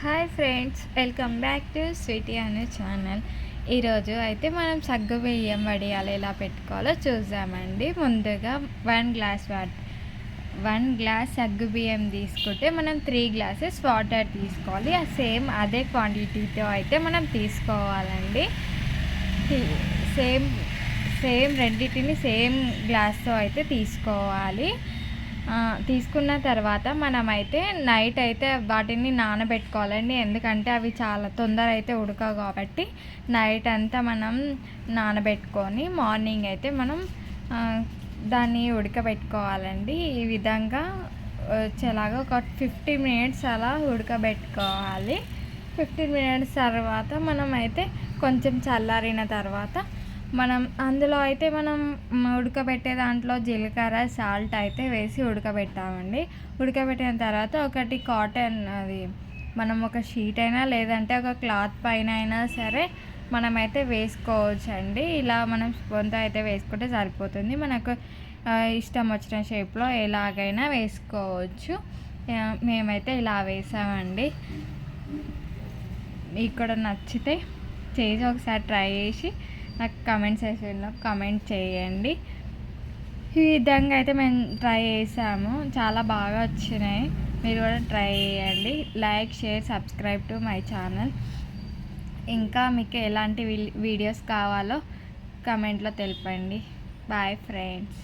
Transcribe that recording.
Hi friends, welcome back to Sweety అనే channel. ఈరోజు అయితే మనం సగ్గుబియ్యం వడియాలు ఎలా పెట్టుకోవాలో చూద్దామండి. ముందుగా 1 గ్లాస్ సగ్గుబియ్యం తీసుకుంటే మనం 3 గ్లాసెస్ వాటర్ తీసుకోవాలి. అదే క్వాంటిటీతో అయితే మనం తీసుకోవాలండి. సేమ్ సేమ్ రెండింటిని సేమ్ గ్లాస్తో అయితే తీసుకోవాలి. తీసుకున్న తర్వాత మనమైతే నైట్ అయితే వాటిని నానబెట్టుకోవాలండి. ఎందుకంటే అవి చాలా తొందర అయితే ఉడకవు కాబట్టి నైట్ అంతా మనం నానబెట్టుకొని మార్నింగ్ అయితే మనం దాన్ని ఉడకబెట్టుకోవాలండి. ఈ విధంగా వచ్చేలాగా ఒక 15 మినిట్స్ అలా ఉడకబెట్టుకోవాలి. 15 మినిట్స్ తర్వాత మనమైతే కొంచెం చల్లారిన తర్వాత అందులో అయితే మనం ఉడకబెట్టే దాంట్లో జీలకర్ర, సాల్ట్ అయితే వేసి ఉడకబెట్టామండి. ఉడకబెట్టిన తర్వాత ఒకటి కాటన్, అది మనం ఒక షీట్ అయినా లేదంటే ఒక క్లాత్ పైన అయినా సరే మనమైతే వేసుకోవచ్చండి. ఇలా మనం స్పూన్తో అయితే వేసుకుంటే సరిపోతుంది. మనకు ఇష్టం వచ్చిన షేప్లో ఎలాగైనా వేసుకోవచ్చు. మేమైతే ఇలా వేసామండి. మీకు కూడా నచ్చితే చేసి ఒకసారి ట్రై చేసి నాకు కమెంట్ సెక్షన్లో కమెంట్ చేయండి. ఈ విధంగా అయితే మేము ట్రై చేసాము, చాలా బాగా వచ్చినాయి. మీరు కూడా ట్రై చేయండి. Like, share, subscribe to my channel. ఇంకా మీకు ఎలాంటి వీడియోస్ కావాలో కమెంట్లో తెలపండి. Bye friends.